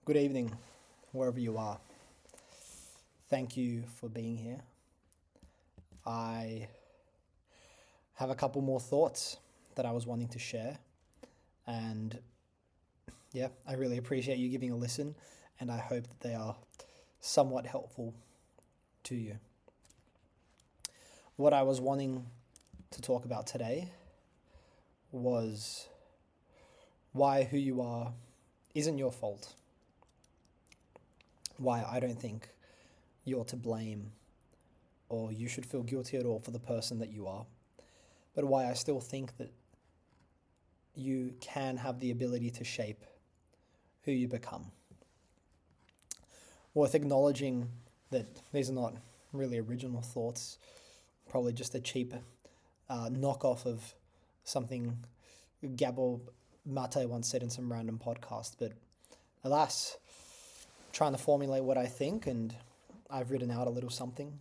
Good evening, wherever you are. Thank you for being here. I have a couple more thoughts that I was wanting to share, and I really appreciate you giving a listen, and I hope that they are somewhat helpful to you. What I was wanting to talk about today was why who you are isn't your fault. Why I don't think you're to blame or you should feel guilty at all for the person that you are, but why I still think that you can have the ability to shape who you become. Worth acknowledging that these are not really original thoughts, probably just a cheap knockoff of something Gabor Mate once said in some random podcast, but alas, trying to formulate what I think, and I've written out a little something,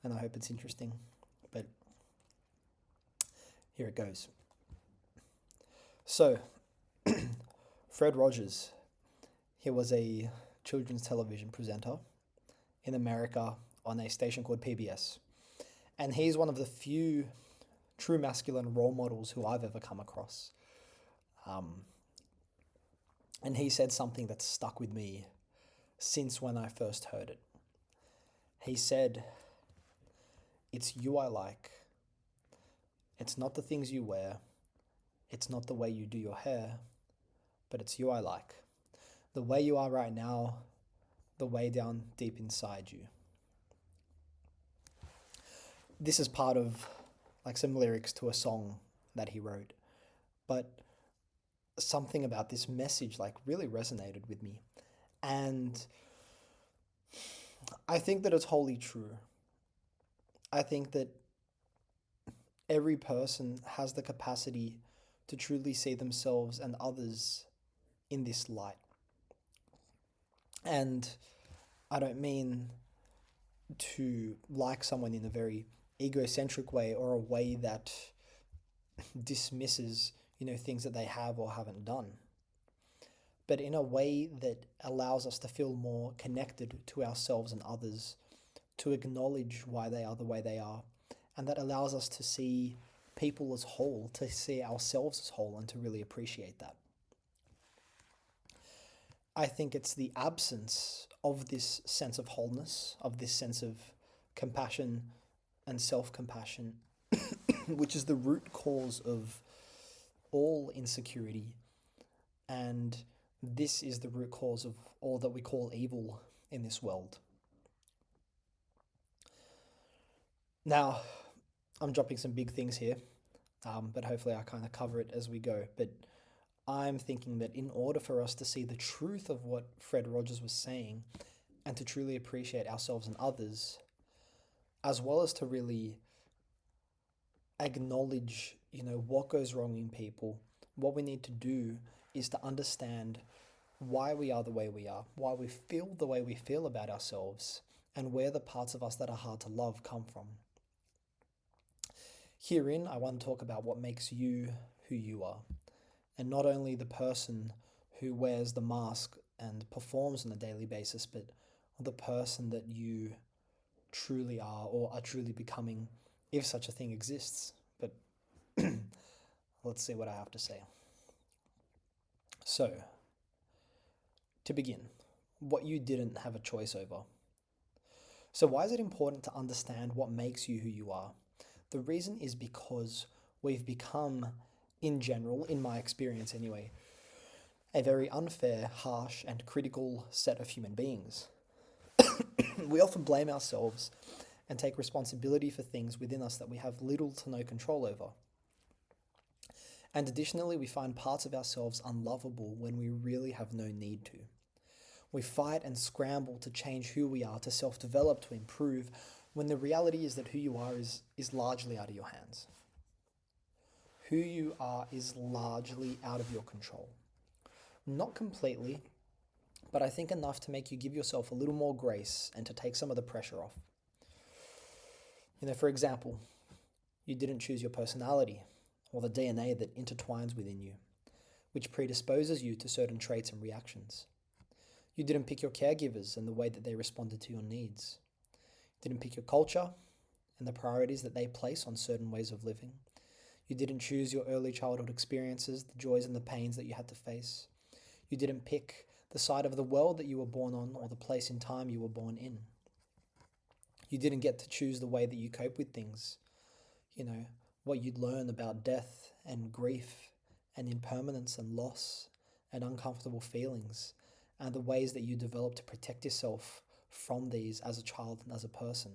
and I hope it's interesting, but here it goes. So, Fred Rogers, he was a children's television presenter in America on a station called PBS, and he's one of the few true masculine role models who I've ever come across. And he said something that stuck with me since when I first heard it. He said, "It's you I like. It's not the things you wear. It's not the way you do your hair, but it's you I like. The way you are right now, the way down deep inside you." This is part of some lyrics to a song that he wrote, but something about this message really resonated with me. And I think that it's wholly true. I think that every person has the capacity to truly see themselves and others in this light. And I don't mean to like someone in a very egocentric way or a way that dismisses, things that they have or haven't done, but in a way that allows us to feel more connected to ourselves and others, to acknowledge why they are the way they are, and that allows us to see people as whole, to see ourselves as whole, and to really appreciate that. I think it's the absence of this sense of wholeness, of this sense of compassion and self-compassion, which is the root cause of all insecurity, and this is the root cause of all that we call evil in this world. Now, I'm dropping some big things here, but hopefully I kind of cover it as we go. But I'm thinking that in order for us to see the truth of what Fred Rogers was saying and to truly appreciate ourselves and others, as well as to really acknowledge, what goes wrong in people, what we need to do is to understand why we are the way we are, why we feel the way we feel about ourselves, and where the parts of us that are hard to love come from. Herein, I want to talk about what makes you who you are, and not only the person who wears the mask and performs on a daily basis, but the person that you truly are or are truly becoming, if such a thing exists. But let's see what I have to say. So, to begin, what you didn't have a choice over. So why is it important to understand what makes you who you are? The reason is because we've become, in general, in my experience anyway, a very unfair, harsh, and critical set of human beings. We often blame ourselves and take responsibility for things within us that we have little to no control over. And additionally, we find parts of ourselves unlovable when we really have no need to. We fight and scramble to change who we are, to self-develop, to improve, when the reality is that who you are is largely out of your hands. Who you are is largely out of your control. Not completely, but I think enough to make you give yourself a little more grace and to take some of the pressure off. For example, you didn't choose your personality or the DNA that intertwines within you, which predisposes you to certain traits and reactions. You didn't pick your caregivers and the way that they responded to your needs. You didn't pick your culture and the priorities that they place on certain ways of living. You didn't choose your early childhood experiences, the joys and the pains that you had to face. You didn't pick the side of the world that you were born on or the place in time you were born in. You didn't get to choose the way that you cope with things. You know, what you'd learn about death and grief and impermanence and loss and uncomfortable feelings and the ways that you develop to protect yourself from these as a child and as a person.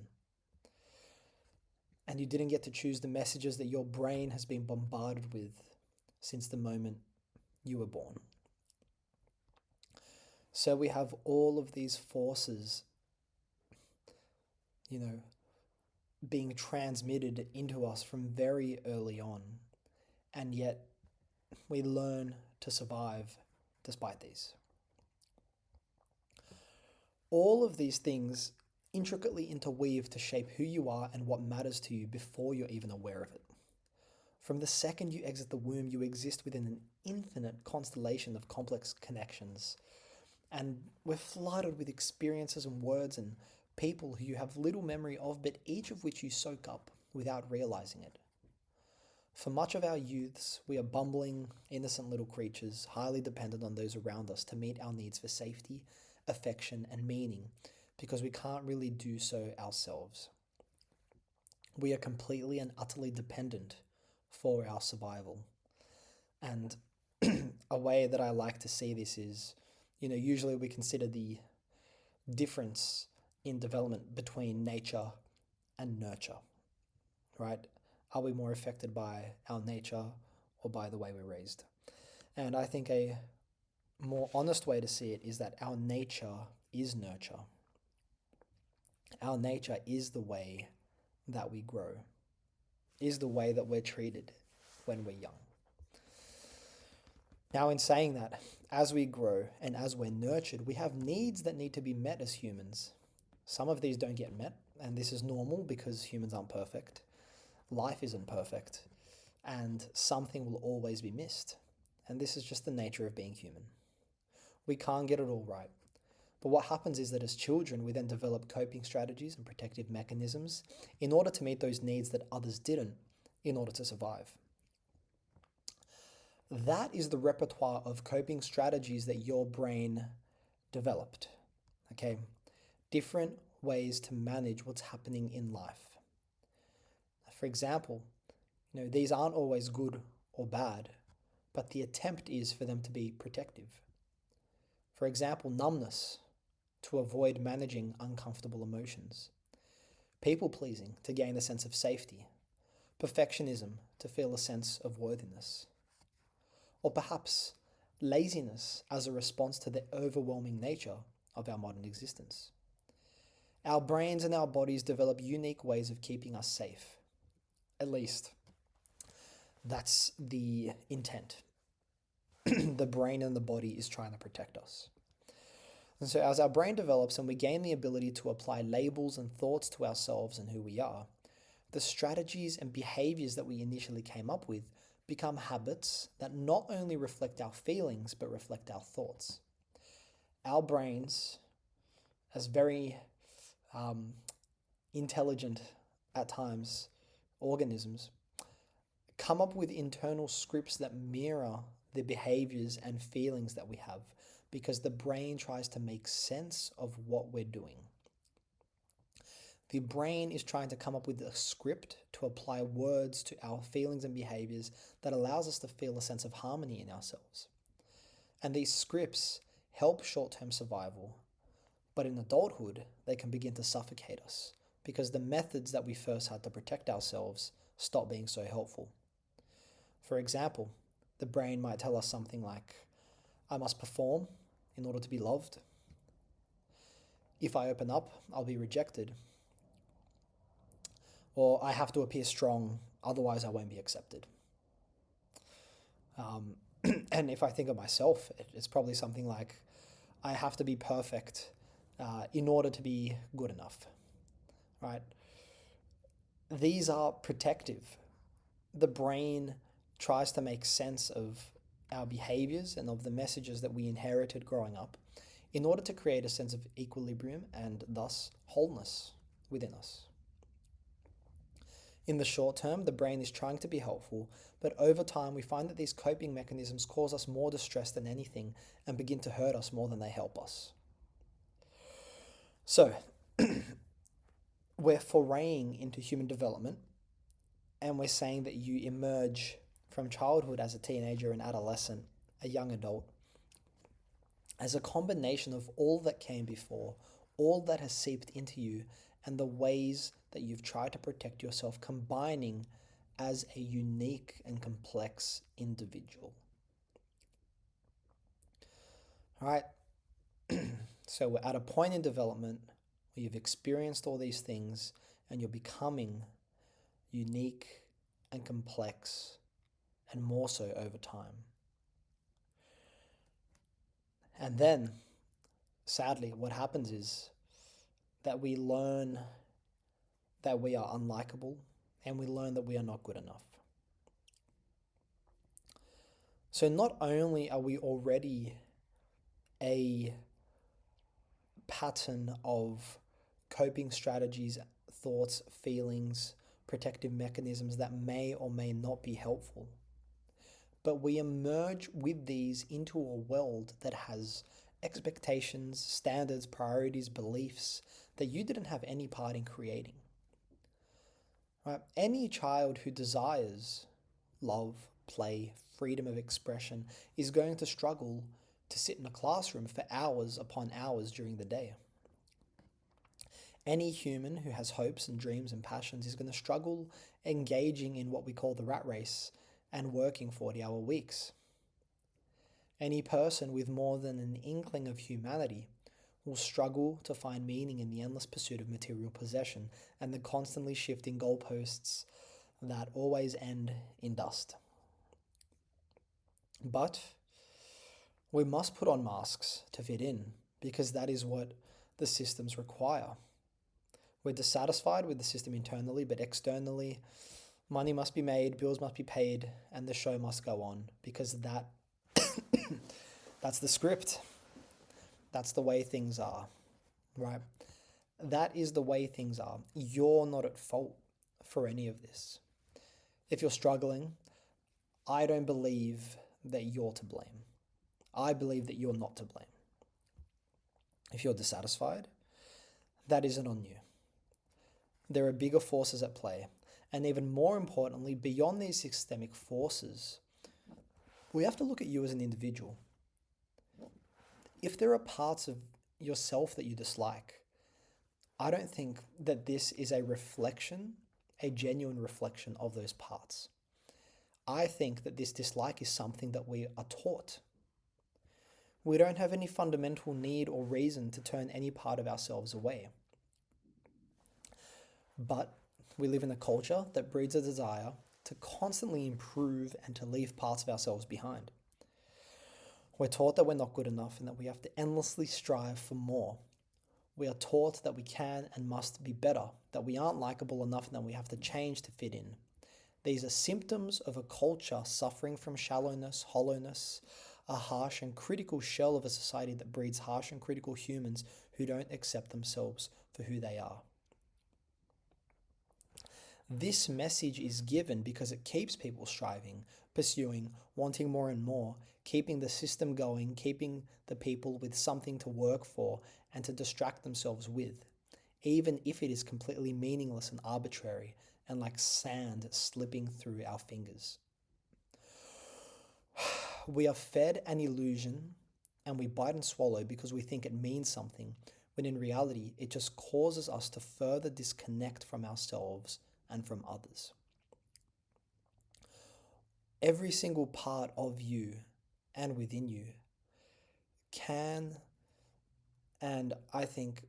And you didn't get to choose the messages that your brain has been bombarded with since the moment you were born. So we have all of these forces, you know, being transmitted into us from very early on, and yet we learn to survive despite these. All of these things intricately interweave to shape who you are and what matters to you before you're even aware of it. From the second you exit the womb, you exist within an infinite constellation of complex connections. And we're flooded with experiences and words and people who you have little memory of, but each of which you soak up without realizing it. For much of our youths, we are bumbling, innocent little creatures, highly dependent on those around us to meet our needs for safety, affection, and meaning, because we can't really do so ourselves. We are completely and utterly dependent for our survival. And a way that I like to see this is, usually we consider the difference in development between nature and nurture, right? Are we more affected by our nature or by the way we're raised? And I think a more honest way to see it is that our nature is nurture. Our nature is the way that we grow, is the way that we're treated when we're young. Now, in saying that, as we grow and as we're nurtured, we have needs that need to be met as humans. Some of these don't get met, and this is normal because humans aren't perfect. Life isn't perfect, and something will always be missed. And this is just the nature of being human. We can't get it all right. But what happens is that as children, we then develop coping strategies and protective mechanisms in order to meet those needs that others didn't in order to survive. That is the repertoire of coping strategies that your brain developed. Okay? Different ways to manage what's happening in life. For example, these aren't always good or bad, but the attempt is for them to be protective. For example, numbness, to avoid managing uncomfortable emotions. People pleasing, to gain a sense of safety. Perfectionism, to feel a sense of worthiness. Or perhaps laziness as a response to the overwhelming nature of our modern existence. Our brains and our bodies develop unique ways of keeping us safe. At least, that's the intent. The brain and the body is trying to protect us. And so as our brain develops and we gain the ability to apply labels and thoughts to ourselves and who we are, the strategies and behaviors that we initially came up with become habits that not only reflect our feelings, but reflect our thoughts. Our brains, as very intelligent at times organisms, come up with internal scripts that mirror the behaviors and feelings that we have, because the brain tries to make sense of what we're doing. The brain is trying to come up with a script to apply words to our feelings and behaviors that allows us to feel a sense of harmony in ourselves. And these scripts help short-term survival, but in adulthood, they can begin to suffocate us because the methods that we first had to protect ourselves stop being so helpful. For example, the brain might tell us something like, I must perform in order to be loved. If I open up, I'll be rejected. Or I have to appear strong, otherwise I won't be accepted. And if I think of myself, it's probably something like, I have to be perfect in order to be good enough, right? These are protective. The brain tries to make sense of our behaviors and of the messages that we inherited growing up in order to create a sense of equilibrium and thus wholeness within us. In the short term, the brain is trying to be helpful, but over time we find that these coping mechanisms cause us more distress than anything and begin to hurt us more than they help us. So, we're foraying into human development, and we're saying that you emerge from childhood as a teenager, an adolescent, a young adult, as a combination of all that came before, all that has seeped into you, and the ways that you've tried to protect yourself, combining as a unique and complex individual. All right, so we're at a point in development where you've experienced all these things and you're becoming unique and complex, and more so over time. And then, sadly, what happens is that we learn that we are unlikable, and we learn that we are not good enough. So not only are we already a pattern of coping strategies, thoughts, feelings, protective mechanisms that may or may not be helpful, but we emerge with these into a world that has expectations, standards, priorities, beliefs that you didn't have any part in creating. Right? Any child who desires love, play, freedom of expression is going to struggle to sit in a classroom for hours upon hours during the day. Any human who has hopes and dreams and passions is going to struggle engaging in what we call the rat race and working 40-hour weeks. Any person with more than an inkling of humanity will struggle to find meaning in the endless pursuit of material possession and the constantly shifting goalposts that always end in dust. But we must put on masks to fit in, because that is what the systems require. We're dissatisfied with the system internally, but externally, money must be made, bills must be paid, and the show must go on, because that's the script. That's the way things are, right? That is the way things are. You're not at fault for any of this. If you're struggling, I don't believe that you're to blame. I believe that you're not to blame. If you're dissatisfied, that isn't on you. There are bigger forces at play. And even more importantly, beyond these systemic forces, we have to look at you as an individual. If there are parts of yourself that you dislike, I don't think that this is a reflection, a genuine reflection of those parts. I think that this dislike is something that we are taught. We don't have any fundamental need or reason to turn any part of ourselves away. But we live in a culture that breeds a desire to constantly improve and to leave parts of ourselves behind. We're taught that we're not good enough and that we have to endlessly strive for more. We are taught that we can and must be better, that we aren't likable enough and that we have to change to fit in. These are symptoms of a culture suffering from shallowness, hollowness, a harsh and critical shell of a society that breeds harsh and critical humans who don't accept themselves for who they are. This message is given because it keeps people striving, pursuing, wanting more and more, keeping the system going, keeping the people with something to work for and to distract themselves with, even if it is completely meaningless and arbitrary and like sand slipping through our fingers. We are fed an illusion and we bite and swallow because we think it means something, when in reality it just causes us to further disconnect from ourselves and from others. Every single part of you and within you can, and I think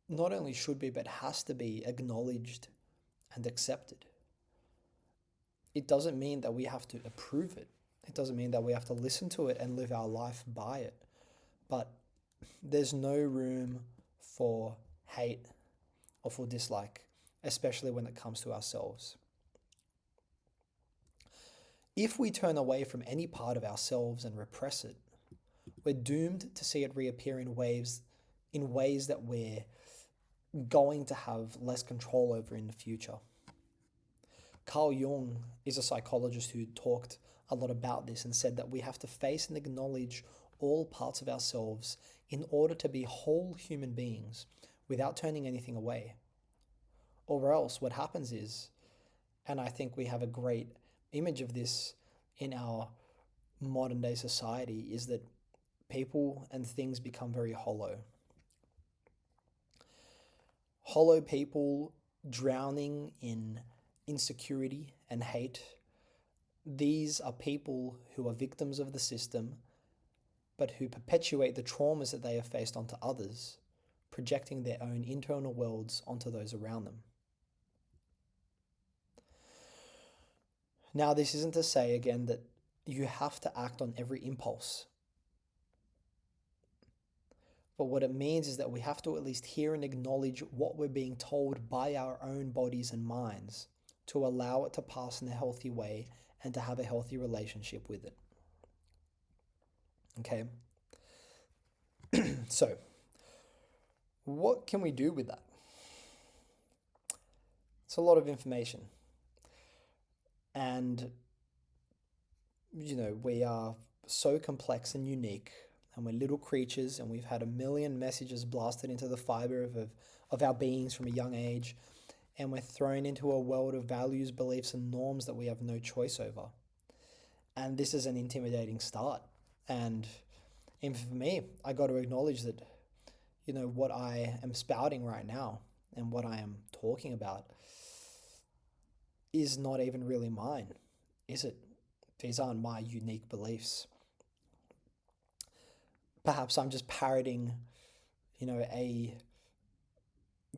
not only should be, but has to be acknowledged and accepted. It doesn't mean that we have to approve it. It doesn't mean that we have to listen to it and live our life by it. But there's no room for hate or for dislike, especially when it comes to ourselves. If we turn away from any part of ourselves and repress it, we're doomed to see it reappear in ways that we're going to have less control over in the future. Carl Jung is a psychologist who talked a lot about this and said that we have to face and acknowledge all parts of ourselves in order to be whole human beings without turning anything away. Or else what happens is, and I think we have a great image of this in our modern day society, is that people and things become very hollow. Hollow people drowning in insecurity and hate. These are people who are victims of the system, but who perpetuate the traumas that they have faced onto others, projecting their own internal worlds onto those around them. Now, this isn't to say, again, that you have to act on every impulse. But what it means is that we have to at least hear and acknowledge what we're being told by our own bodies and minds to allow it to pass in a healthy way and to have a healthy relationship with it. Okay? So, what can we do with that? It's a lot of information. And, we are so complex and unique, and we're little creatures, and we've had a million messages blasted into the fiber of our beings from a young age, and we're thrown into a world of values, beliefs, and norms that we have no choice over. And this is an intimidating start. And for me, I got to acknowledge that, what I am spouting right now and what I am talking about is not even really mine, is it? These aren't my unique beliefs. Perhaps I'm just parroting, a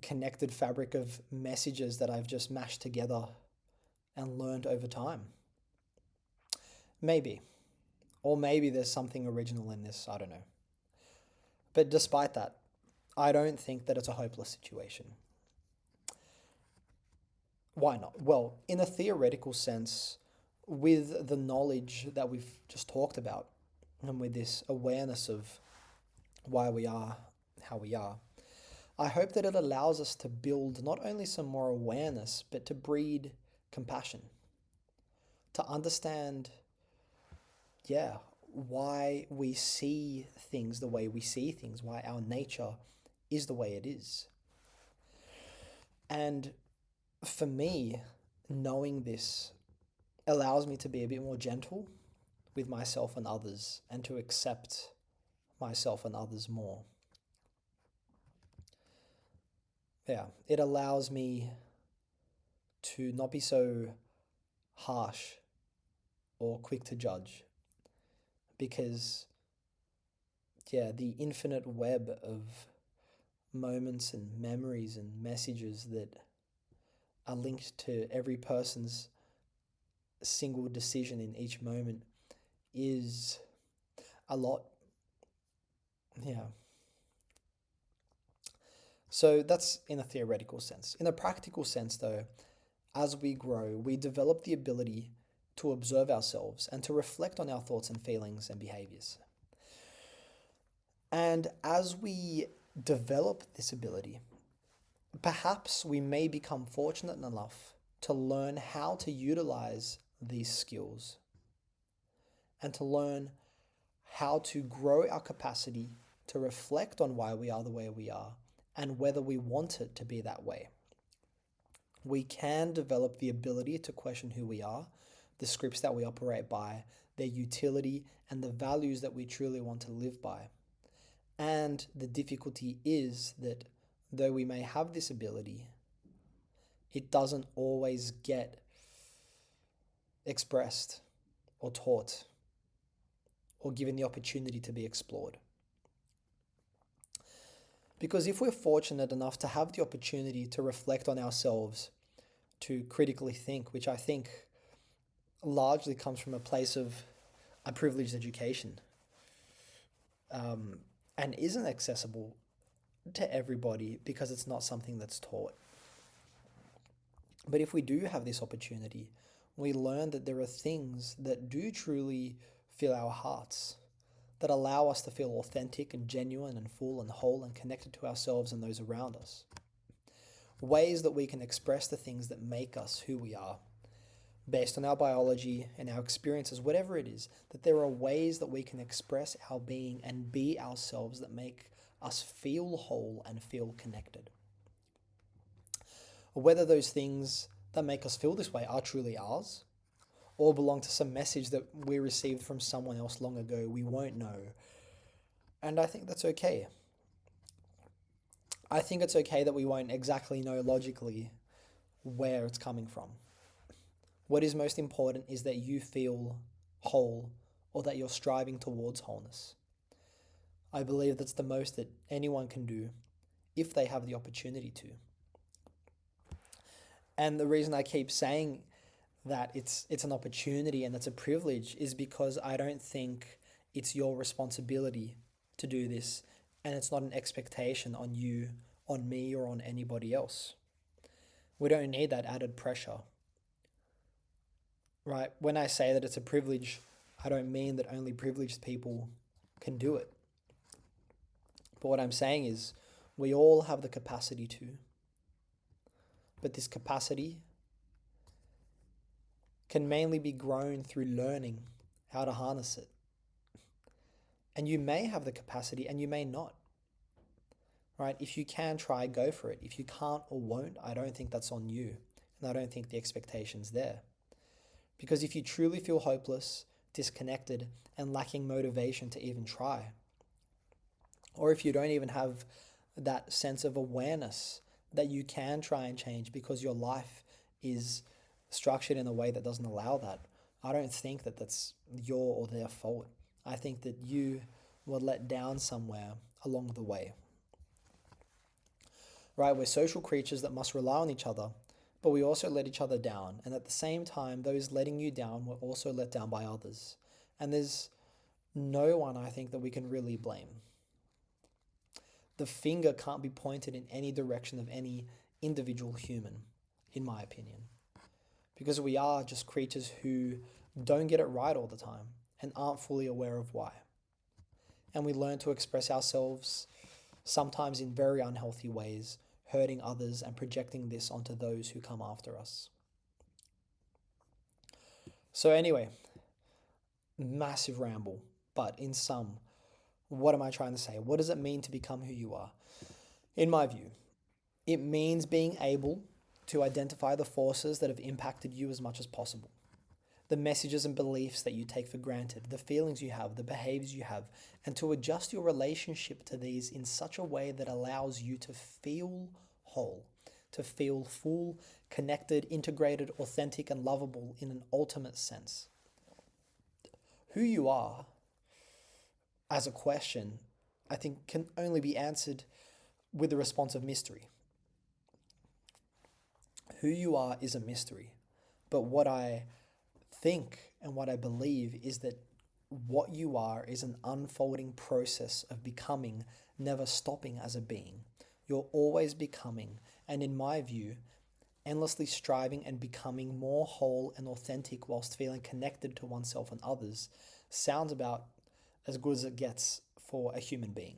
connected fabric of messages that I've just mashed together and learned over time. Maybe. Or maybe there's something original in this, I don't know. But despite that, I don't think that it's a hopeless situation. Why not? Well, in a theoretical sense, with the knowledge that we've just talked about, and with this awareness of why we are how we are, I hope that it allows us to build not only some more awareness, but to breed compassion, to understand, why we see things the way we see things, why our nature is the way it is. And for me, knowing this allows me to be a bit more gentle with myself and others, and to accept myself and others more. It allows me to not be so harsh or quick to judge, because the infinite web of moments and memories and messages that are linked to every person's single decision in each moment is a lot. So that's in a theoretical sense. In a practical sense, though, as we grow, we develop the ability to observe ourselves and to reflect on our thoughts and feelings and behaviors. And as we develop this ability, perhaps we may become fortunate enough to learn how to utilize these skills and to learn how to grow our capacity to reflect on why we are the way we are and whether we want it to be that way. We can develop the ability to question who we are, the scripts that we operate by, their utility, and the values that we truly want to live by. And the difficulty is that though we may have this ability, it doesn't always get expressed or taught or given the opportunity to be explored. Because if we're fortunate enough to have the opportunity to reflect on ourselves, to critically think, which I think largely comes from a place of a privileged education, and isn't accessible to everybody because it's not something that's taught. But if we do have this opportunity, we learn that there are things that do truly fill our hearts, that allow us to feel authentic and genuine and full and whole and connected to ourselves and those around us. Ways that we can express the things that make us who we are, based on our biology and our experiences, whatever it is, that there are ways that we can express our being and be ourselves that make us feel whole and feel connected. Whether those things that make us feel this way are truly ours, or belong to some message that we received from someone else long ago, we won't know. And I think that's okay. I think it's okay that we won't exactly know logically where it's coming from. What is most important is that you feel whole, or that you're striving towards wholeness. I believe that's the most that anyone can do if they have the opportunity to. And the reason I keep saying that it's an opportunity and it's a privilege is because I don't think it's your responsibility to do this, and it's not an expectation on you, on me, or on anybody else. We don't need that added pressure. Right? When I say that it's a privilege, I don't mean that only privileged people can do it. But what I'm saying is we all have the capacity to. But this capacity can mainly be grown through learning how to harness it. And you may have the capacity and you may not. Right? If you can try, go for it. If you can't or won't, I don't think that's on you. And I don't think the expectation's there. Because if you truly feel hopeless, disconnected, and lacking motivation to even try, or if you don't even have that sense of awareness that you can try and change because your life is structured in a way that doesn't allow that, I don't think that that's your or their fault. I think that you were let down somewhere along the way. Right? We're social creatures that must rely on each other, but we also let each other down. And at the same time, those letting you down were also let down by others. And there's no one, I think, that we can really blame. The finger can't be pointed in any direction of any individual human, in my opinion. Because we are just creatures who don't get it right all the time and aren't fully aware of why. And we learn to express ourselves sometimes in very unhealthy ways, hurting others and projecting this onto those who come after us. So anyway, massive ramble, but in sum, what am I trying to say? What does it mean to become who you are? In my view, it means being able to identify the forces that have impacted you as much as possible. The messages and beliefs that you take for granted, the feelings you have, the behaviors you have, and to adjust your relationship to these in such a way that allows you to feel whole, to feel full, connected, integrated, authentic, and lovable in an ultimate sense. Who you are, as a question, I think can only be answered with the response of mystery. Who you are is a mystery, but what I think and what I believe is that what you are is an unfolding process of becoming, never stopping as a being. You're always becoming, and in my view, endlessly striving and becoming more whole and authentic whilst feeling connected to oneself and others sounds about as good as it gets for a human being.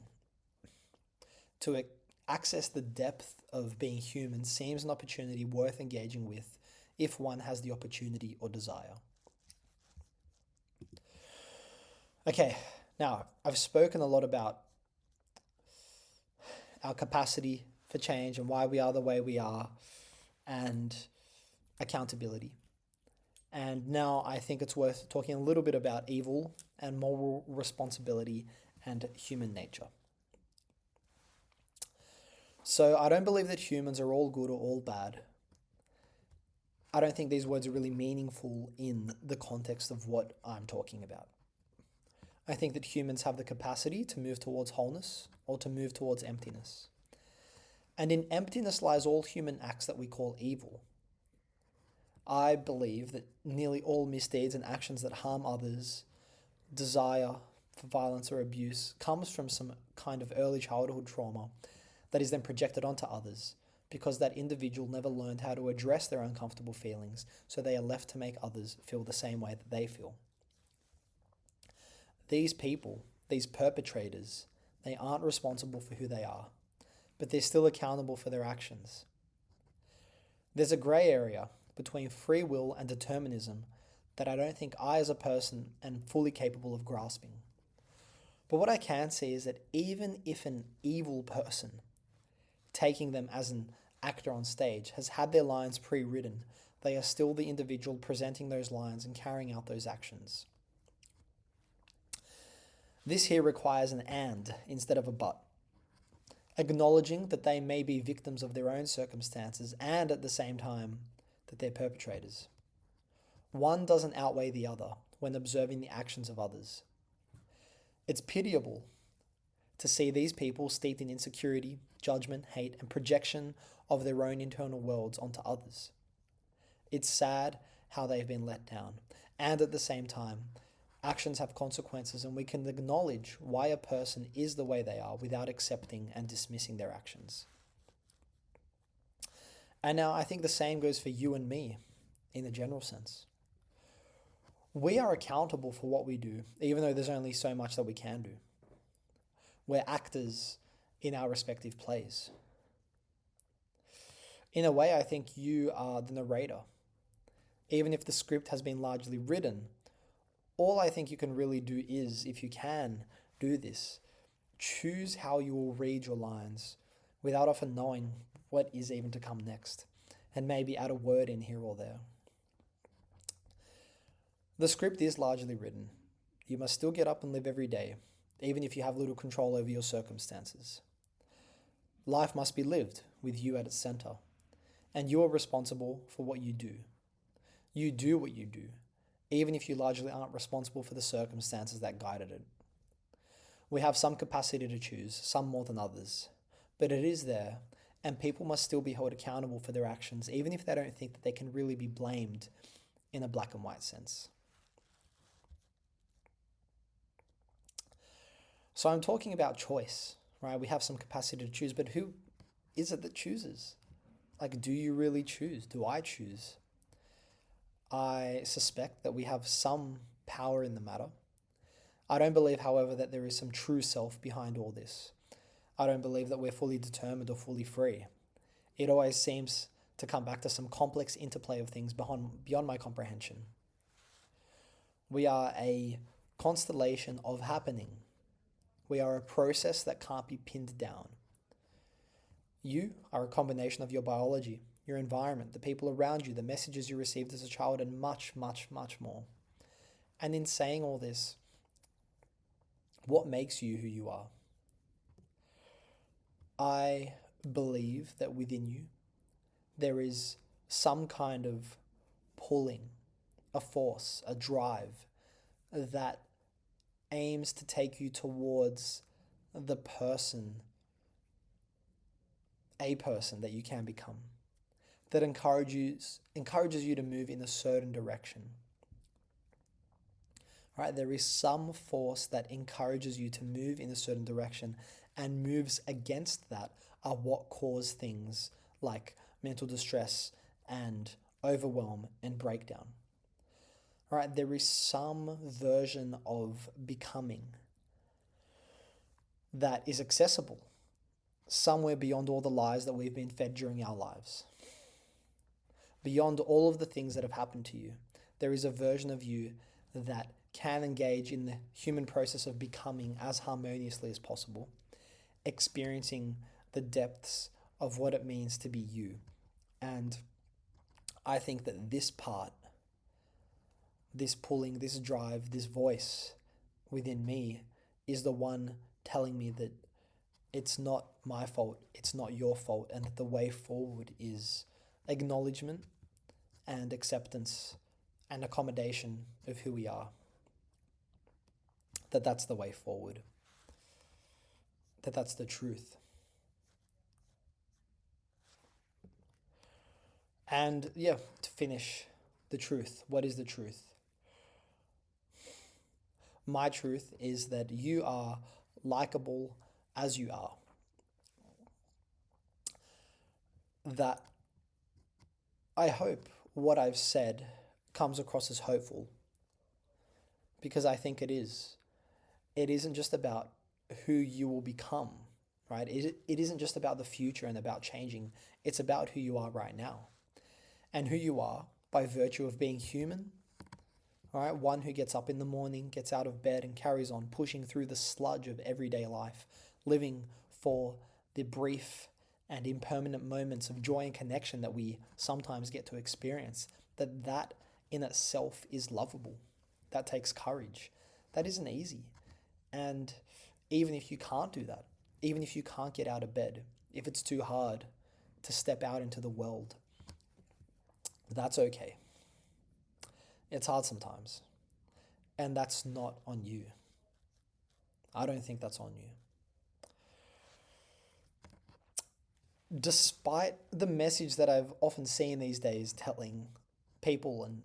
To access the depth of being human seems an opportunity worth engaging with if one has the opportunity or desire. Okay, now I've spoken a lot about our capacity for change and why we are the way we are and accountability. And now I think it's worth talking a little bit about evil and moral responsibility and human nature. So I don't believe that humans are all good or all bad. I don't think these words are really meaningful in the context of what I'm talking about. I think that humans have the capacity to move towards wholeness or to move towards emptiness. And in emptiness lies all human acts that we call evil. I believe that nearly all misdeeds and actions that harm others, desire for violence or abuse, comes from some kind of early childhood trauma that is then projected onto others because that individual never learned how to address their uncomfortable feelings, so they are left to make others feel the same way that they feel. These people these perpetrators, they aren't responsible for who they are, but they're still accountable for their actions. There's a grey area between free will and determinism that I don't think I as a person am fully capable of grasping. But what I can see is that even if an evil person, taking them as an actor on stage, has had their lines pre-written, they are still the individual presenting those lines and carrying out those actions. This here requires an and instead of a but, acknowledging that they may be victims of their own circumstances and at the same time that they're perpetrators. One doesn't outweigh the other when observing the actions of others. It's pitiable to see these people steeped in insecurity, judgment, hate, and projection of their own internal worlds onto others. It's sad how they've been let down, and at the same time, actions have consequences, and we can acknowledge why a person is the way they are without accepting and dismissing their actions. And now I think the same goes for you and me in a general sense. We are accountable for what we do, even though there's only so much that we can do. We're actors in our respective plays. In a way, I think you are the narrator. Even if the script has been largely written, all I think you can really do is, if you can do this, choose how you will read your lines without often knowing what is even to come next, and maybe add a word in here or there. The script is largely written. You must still get up and live every day, even if you have little control over your circumstances. Life must be lived with you at its center, and you are responsible for what you do. You do what you do, even if you largely aren't responsible for the circumstances that guided it. We have some capacity to choose, some more than others, but it is there, and people must still be held accountable for their actions, even if they don't think that they can really be blamed in a black and white sense. So I'm talking about choice, right? We have some capacity to choose, but who is it that chooses? Like, do you really choose? Do I choose? I suspect that we have some power in the matter. I don't believe, however, that there is some true self behind all this. I don't believe that we're fully determined or fully free. It always seems to come back to some complex interplay of things beyond my comprehension. We are a constellation of happening. We are a process that can't be pinned down. You are a combination of your biology, your environment, the people around you, the messages you received as a child, and much, much, much more. And in saying all this, what makes you who you are? I believe that within you, there is some kind of pulling, a force, a drive that aims to take you towards the person, a person that you can become, that encourages you to move in a certain direction. Right? There is some force that encourages you to move in a certain direction, and moves against that are what cause things like mental distress and overwhelm and breakdown. Right? There is some version of becoming that is accessible somewhere beyond all the lies that we've been fed during our lives. Beyond all of the things that have happened to you, there is a version of you that can engage in the human process of becoming as harmoniously as possible, experiencing the depths of what it means to be you. And I think that this part, this pulling, this drive, this voice within me is the one telling me that it's not my fault, it's not your fault, and that the way forward is acknowledgement and acceptance and accommodation of who we are. That's the way forward. That's the truth. And yeah, to finish, the truth. What is the truth? My truth is that you are likable as you are. That I hope what I've said comes across as hopeful, because I think it is. it isn't just about who you will become, right? It isn't just about the future and about changing. It's about who you are right now. And who you are by virtue of being human, right? One who gets up in the morning, gets out of bed, and carries on pushing through the sludge of everyday life, living for the brief and impermanent moments of joy and connection that we sometimes get to experience. That in itself is lovable. That takes courage. That isn't easy. And even if you can't do that, even if you can't get out of bed, if it's too hard to step out into the world, that's okay. It's hard sometimes. And that's not on you. I don't think that's on you. Despite the message that I've often seen these days telling people and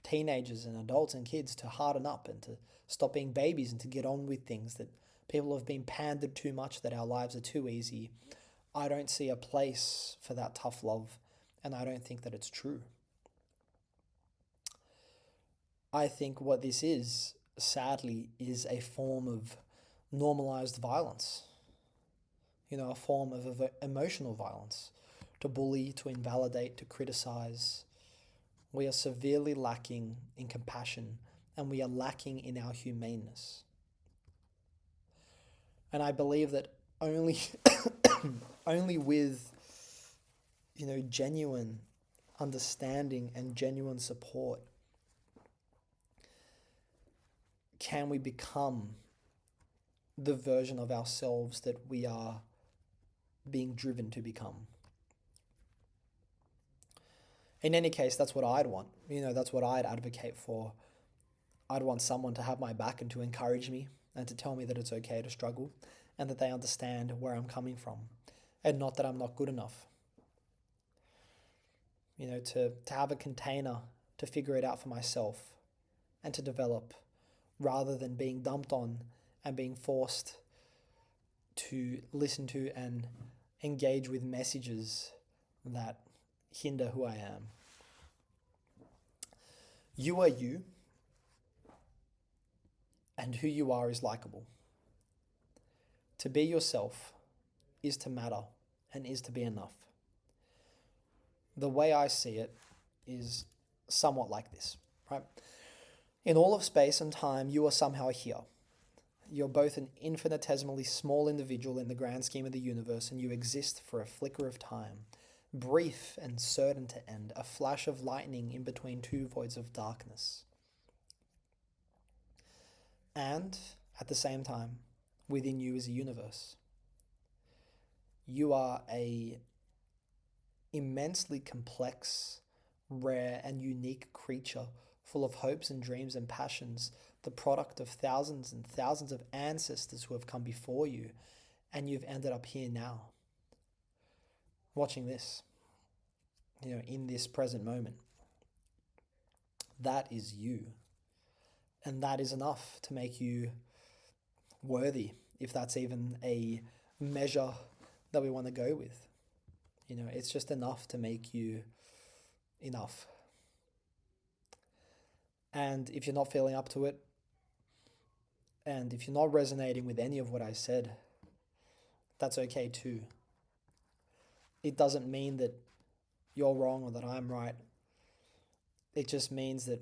teenagers and adults and kids to harden up and to stop being babies and to get on with things, that people have been pandered too much, that our lives are too easy, I don't see a place for that tough love, and I don't think that it's true. I think what this is, sadly, is a form of normalized violence, a form of emotional violence, to bully, to invalidate, to criticize. We are severely lacking in compassion, and we are lacking in our humaneness. And I believe that only only with genuine understanding and genuine support can we become the version of ourselves that we are being driven to become. In any case, that's what I'd want. That's what I'd advocate for. I'd want someone to have my back and to encourage me and to tell me that it's okay to struggle and that they understand where I'm coming from and not that I'm not good enough. To have a container to figure it out for myself and to develop, rather than being dumped on and being forced to listen to and engage with messages that hinder who I am. You are you, and who you are is likable. To be yourself is to matter and is to be enough. The way I see it is somewhat like this, right? In all of space and time, you are somehow here. You're both an infinitesimally small individual in the grand scheme of the universe, and you exist for a flicker of time, brief and certain to end, a flash of lightning in between two voids of darkness. And at the same time, within you is a universe. You are a immensely complex, rare, and unique creature, full of hopes and dreams and passions, the product of thousands and thousands of ancestors who have come before you, and you've ended up here now, watching this, in this present moment. That is you. And that is enough to make you worthy, if that's even a measure that we want to go with. It's just enough to make you enough. And if you're not feeling up to it, and if you're not resonating with any of what I said, that's okay too. It doesn't mean that you're wrong or that I'm right. It just means that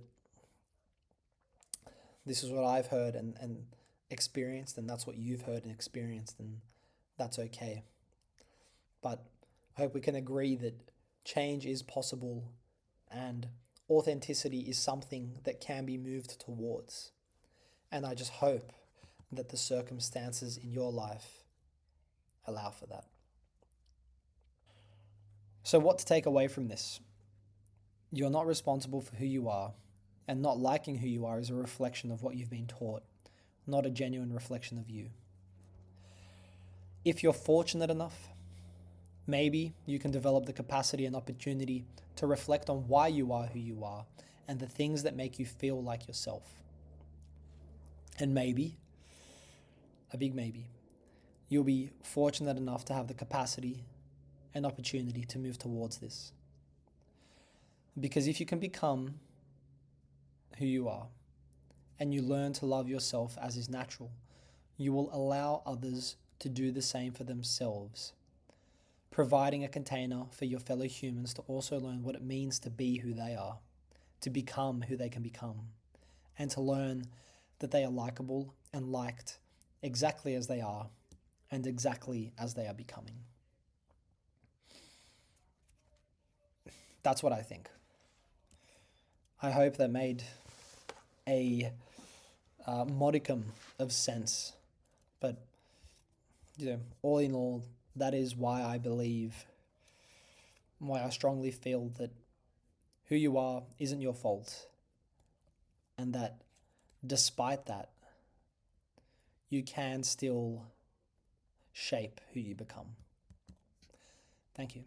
this is what I've heard and experienced, and that's what you've heard and experienced, and that's okay. But I hope we can agree that change is possible and authenticity is something that can be moved towards. And I just hope that the circumstances in your life allow for that. So, what to take away from this? You're not responsible for who you are, and not liking who you are is a reflection of what you've been taught, not a genuine reflection of you. If you're fortunate enough, maybe you can develop the capacity and opportunity to reflect on why you are who you are and the things that make you feel like yourself. And maybe, a big maybe, you'll be fortunate enough to have the capacity and opportunity to move towards this. Because if you can become who you are and you learn to love yourself as is natural, you will allow others to do the same for themselves, providing a container for your fellow humans to also learn what it means to be who they are, to become who they can become, and to learn that they are likable and liked exactly as they are and exactly as they are becoming. That's what I think. I hope that made a modicum of sense, but all in all, that is why I believe, why I strongly feel that who you are isn't your fault, and that despite that, you can still shape who you become. Thank you.